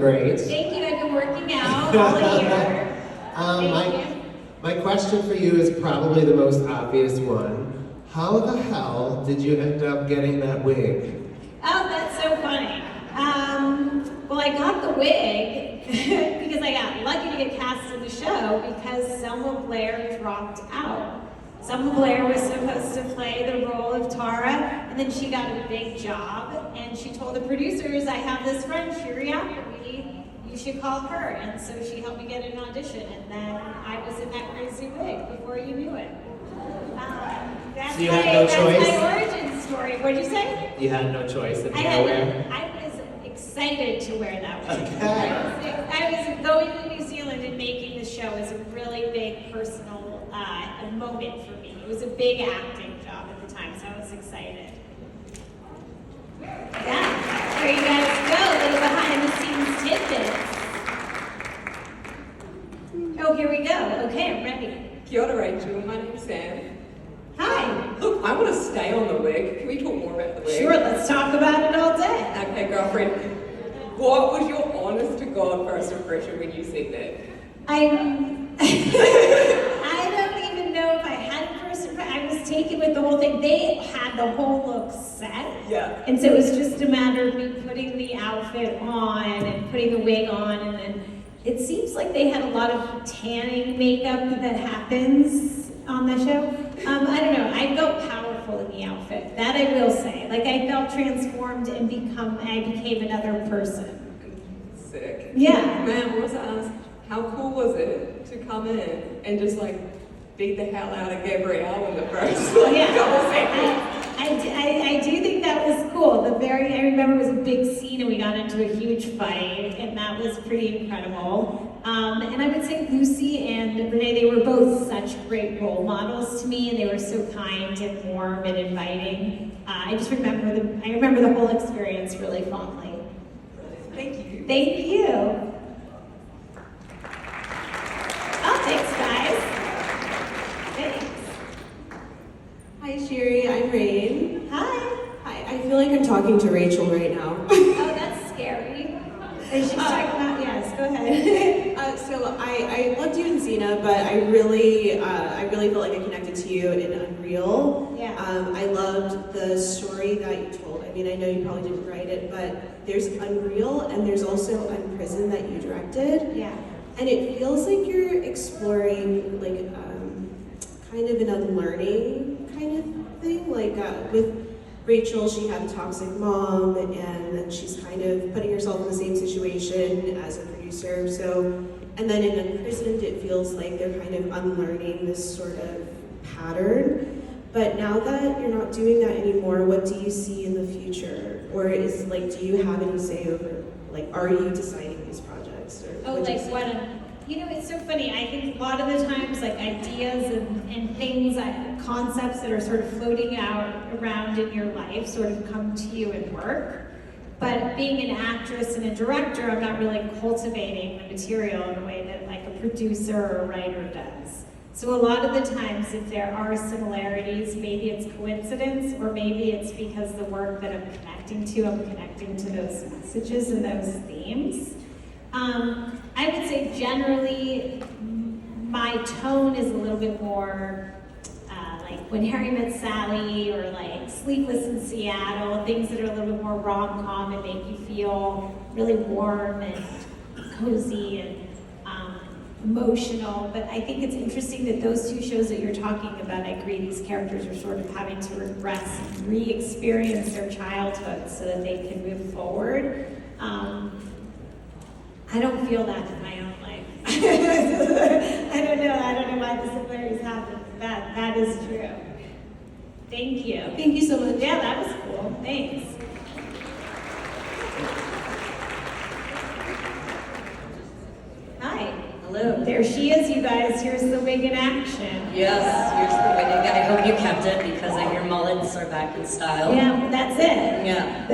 great. Thank you. I've been working out all year. My question for you is probably the most obvious one. How the hell did you end up getting that wig? Oh, that's so funny. Well, I got the wig because I got lucky to get cast in the show because Selma Blair dropped out. Selma Blair was supposed to play the role of Tara, and then she got a big job, and she told the producers, I have this friend, Shiri Appleby, you should call her. And so she helped me get an audition, and then I was in that crazy wig before you knew it. That's So you had no choice? That's my origin story. What'd you say? You had no choice if you I was excited to wear that wig. Okay. I was going to New Zealand and making the show was a really big personal moment for me. It was a big acting job at the time, so I was excited. Yeah, there you guys go, little behind the scenes tidbits. Oh, here we go. Okay, I'm ready. Kia ora, Rachel. My name's Sam. Hi. Look, I want to stay on the wig. Can we talk more about the wig? Sure, let's talk about it all day. Okay, girlfriend. What was your honest to God first impression when you seen that? I don't even know if I had a first impression. I was taken with the whole thing. They had the whole look set. Yeah. And so it was just a matter of me putting the outfit on and putting the wig on, and then it seems like they had a lot of tanning makeup that happens on the show. I don't know, I felt powerful in the outfit. That I will say. Like I felt transformed and I became another person. Sick. Yeah. Man, what was I asked? How cool was it to come in and just like beat the hell out of Gabrielle in the first couple seconds? I do think that was cool. I remember it was a big scene and we got into a huge fight, and that was pretty incredible. And I would say Lucy and Renee, they were both such great role models to me, and they were so kind and warm and inviting. I remember the whole experience really fondly. Thank you. Thank you. Oh, thanks, guys. Thanks. Hi, Shiri. I'm Rain. Hi. Hi. I feel like I'm talking to Rachel right now. Oh, that's scary. And she's talking about, yes, go ahead. So I loved you in Xena, but I really felt like I connected to you in Unreal. Yeah. I loved the story that you told. I mean, I know you probably didn't write it, but there's Unreal and there's also Unprisoned that you directed. Yeah. And it feels like you're exploring like kind of an unlearning kind of thing. Like with Rachel, she had a toxic mom, and then she's kind of putting herself in the same situation as a producer. So, and then in Imprisoned, it feels like they're kind of unlearning this sort of pattern. But now that you're not doing that anymore, what do you see in the future? Or is like, do you have any say over, like, are you deciding these projects? Or Oh, like what it's so funny. I think a lot of the times, like ideas and things, concepts that are sort of floating out around in your life sort of come to you at work. But being an actress and a director, I'm not really cultivating the material in a way that like a producer or a writer does. So a lot of the times, if there are similarities, maybe it's coincidence, or maybe it's because the work that I'm connecting to those messages and those themes. I would say generally my tone is a little bit more like When Harry Met Sally or like Sleepless in Seattle, things that are a little bit more rom-com and make you feel really warm and cozy and emotional. But I think it's interesting that those two shows that you're talking about, I agree, these characters are sort of having to regress and re-experience their childhood so that they can move forward. I don't feel that in my own life. I don't know why the similarities happen. That is true. Thank you. Thank you so much. Yeah, that was cool. Thanks. Hi. Hello. There she is, you guys. Here's the wig in action. Yes, here's the wig. I hope you kept it because I hear mullets are back in style. Yeah, that's it. Yeah.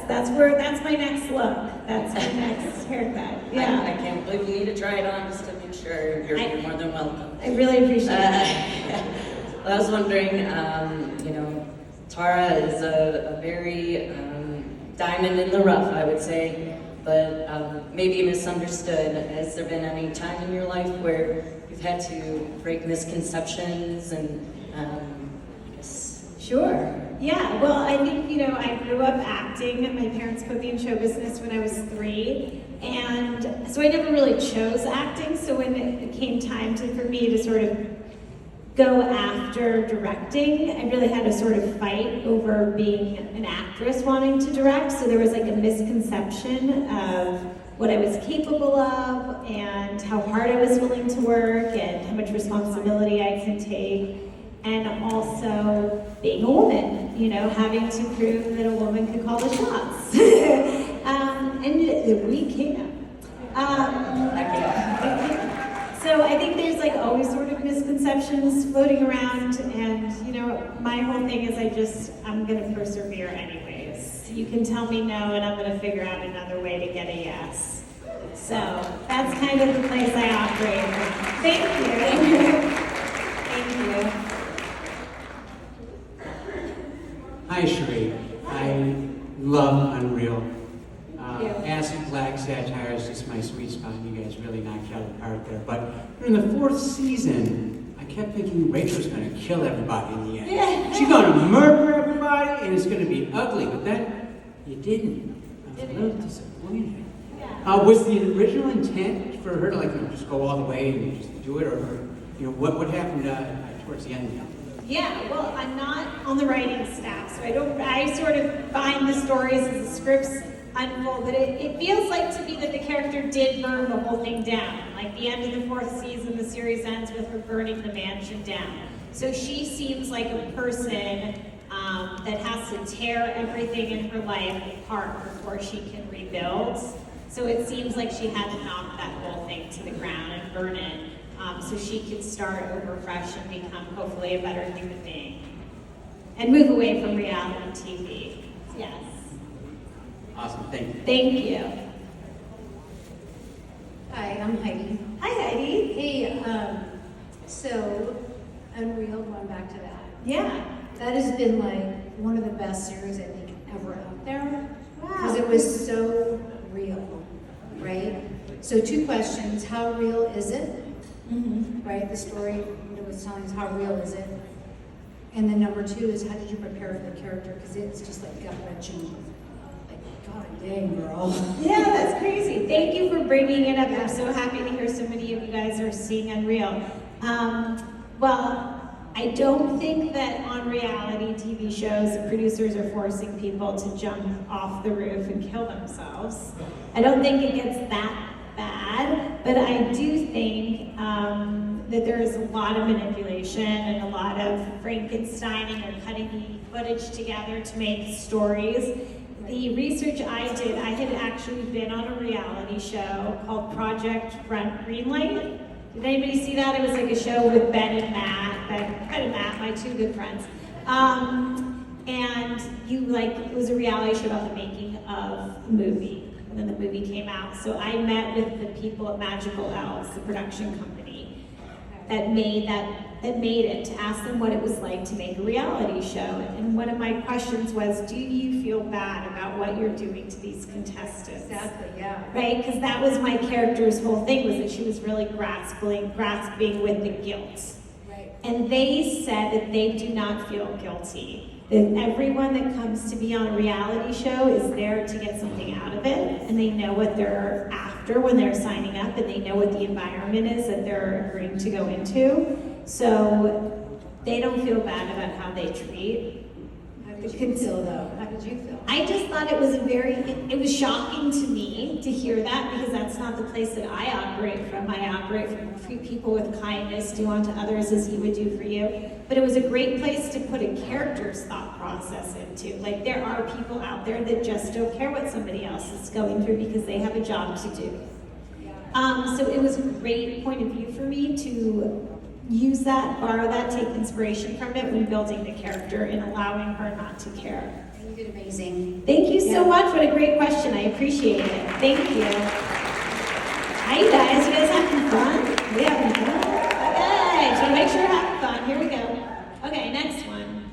That's my next look. That's my next haircut. Yeah. I can't believe you need to try it on just to make sure you're more than welcome. I really appreciate it. Well, I was wondering, Tara is a very diamond in the rough, I would say. but maybe misunderstood. Has there been any time in your life where you've had to break misconceptions and I guess... Sure. Yeah, well, I think, I grew up acting. My parents put me in show business when I was 3. And so I never really chose acting. So when it came time for me to sort of go after directing, I really had to sort of fight over being an actress wanting to direct. So there was like a misconception of what I was capable of and how hard I was willing to work and how much responsibility I can take. And also being a woman, having to prove that a woman could call the shots. And we can. So I think there's like always sort of misconceptions floating around, and my whole thing is I'm gonna persevere anyways. You can tell me no, and I'm gonna figure out another way to get a yes. So that's kind of the place I operate from. Thank you. Thank you. Hi, Shiri. I love Unreal. Acid black satire is just my sweet spot. You guys really knocked it out of the park there. But in the 4th season, I kept thinking Rachel's going to kill everybody in the end. Yeah. She's going to murder everybody, and it's going to be ugly. But then you didn't. I was a little disappointed. Was the original intent for her to just go all the way and just do it, or what happened towards the end? Yeah, well, I'm not on the writing staff, so I sort of find the stories as the scripts unfold, but it feels like to me that the character did burn the whole thing down. Like the end of the 4th season, the series ends with her burning the mansion down. So she seems like a person that has to tear everything in her life apart before she can rebuild. So it seems like she had to knock that whole thing to the ground and burn it. So she could start over fresh and become hopefully a better human being. And move away from reality TV. Yes. Awesome, thank you. Thank you. Hi, I'm Heidi. Hi, Heidi. Hey, so Unreal, going back to that. Yeah. That has been like one of the best series I think ever out there. Wow. Because it was so real, right? So 2 questions. How real is it? Mm-hmm. Right? The story it was telling us how real is it? And then number 2 is how did you prepare for the character? Because it's just like gut-wrenching. Like, God dang, girl. Yeah, that's crazy. Thank you for bringing it up. I'm so happy to hear so many of you guys are seeing Unreal. Well, I don't think that on reality TV shows, the producers are forcing people to jump off the roof and kill themselves. I don't think it gets that bad, but I do think that there is a lot of manipulation and a lot of Frankensteining or cutting the footage together to make stories. The research I did, I had actually been on a reality show called Project Greenlight. Did anybody see that? It was like a show with Ben and Matt, my 2 good friends. And it was a reality show about the making of a movie. And then the movie came out. So I met with the people at Magical Elves, the production company, that made it, to ask them what it was like to make a reality show. And one of my questions was, do you feel bad about what you're doing to these contestants? Exactly, yeah. Right? Because that was my character's whole thing, was that she was really grasping with the guilt. Right. And they said that they do not feel guilty. That everyone that comes to be on a reality show is there to get something out of it, and they know what they're after when they're signing up, and they know what the environment is that they're agreeing to go into. So they don't feel bad about how they treat. How did you feel though? How did you feel? I just thought it was it was shocking to me to hear that, because that's not the place that I operate from. I operate from treat people with kindness, do unto others as you would do for you. But it was a great place to put a character's thought process into. Like, there are people out there that just don't care what somebody else is going through because they have a job to do. So it was a great point of view for me to use that, borrow that, take inspiration from it when building the character and allowing her not to care. You did amazing. Thank you so much. What a great question. I appreciate it. Thank you. Hi, you guys. You guys having fun? We having fun? Okay. Just want to make sure you're having fun. Here we go. Okay, next one.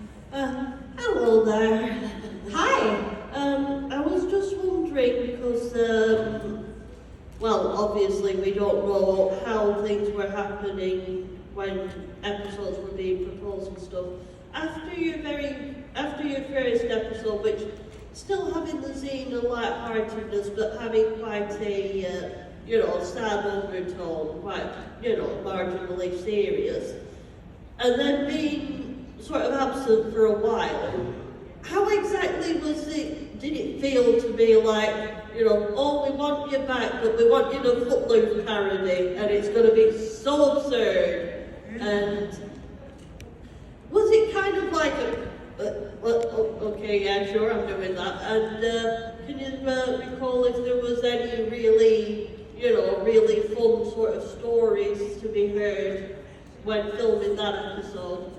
Hello there. Hi. I was just wondering, because well, obviously we don't know how things were happening when episodes were being proposed and stuff. After your first episode, which still having the Xena lightheartedness, but having quite a, sad undertone, quite, marginally serious, and then being sort of absent for a while, how exactly did it feel to be like, oh, we want you back, but we want you to Footloose parody, and it's going to be so absurd, and was it kind of like okay, yeah, sure, I'm doing that, and can you recall if there was any really, really fun sort of stories to be heard when filming that episode?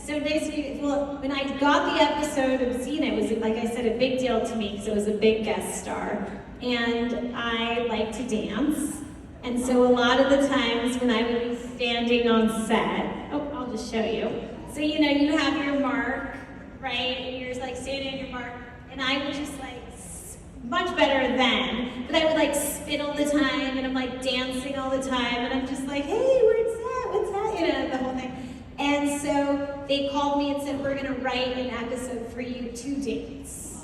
So basically, well, when I got the episode of Xena, it was, like I said, a big deal to me because it was a big guest star. And I like to dance. And so a lot of the times when I would be standing on set, I'll just show you. So, you have your mark, right? And you're just like standing on your mark. And I was just like, much better then. But I would like spit all the time and I'm like dancing all the time. And I'm just like, hey, what's that? The whole thing. And so they called me and said, we're going to write an episode for you to dance.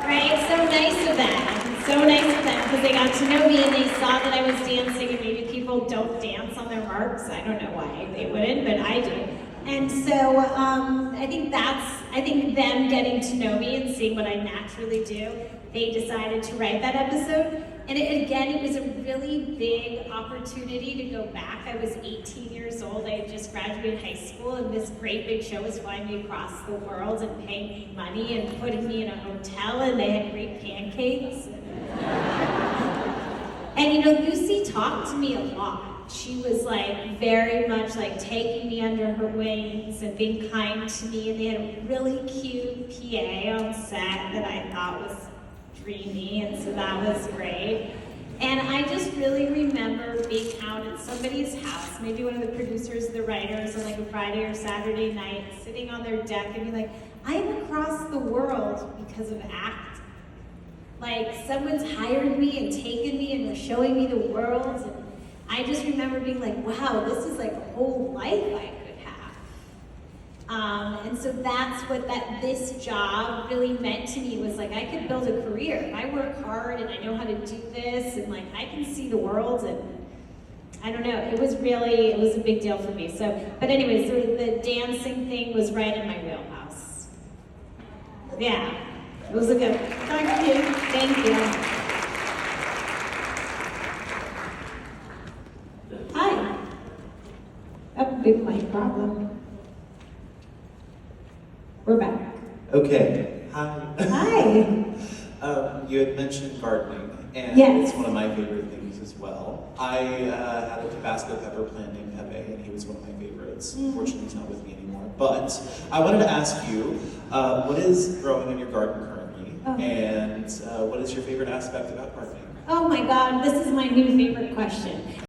Right? So nice of them. So nice of them because they got to know me and they saw that I was dancing and maybe people don't dance on their marks. I don't know why they wouldn't, but I do. And so I think them getting to know me and seeing what I naturally do, they decided to write that episode. And it was a really big opportunity to go back. I was 18 years old. I had just graduated high school, and this great big show was flying me across the world and paying me money and putting me in a hotel, and they had great pancakes. And Lucy talked to me a lot. She was like very much like taking me under her wings and being kind to me, and they had a really cute PA on set that I thought was dreamy, and so that was great. And I just really remember being out at somebody's house, maybe one of the producers, the writers, on like a Friday or Saturday night, sitting on their deck and being like, I'm across the world because of ACT. Like, someone's hired me and taken me and they're showing me the world. And I just remember being like, wow, this is like a whole life I could have. And so that's what this job really meant to me, was like I could build a career. If I work hard and I know how to do this and like I can see the world, and I don't know, it was a big deal for me. So, but anyways, the dancing thing was right in my wheelhouse. Yeah, it was a good, thank you. Hi. Oh, big mic problem. We're back. Okay. Hi. Hi. You had mentioned gardening, and Yes. it's one of my favorite things as well. I had a Tabasco pepper plant named Pepe, and he was one of my favorites. Unfortunately, he's not with me anymore. But I wanted to ask you, what is growing in your garden currently, and what is your favorite aspect about gardening? Oh my God, this is my new favorite question.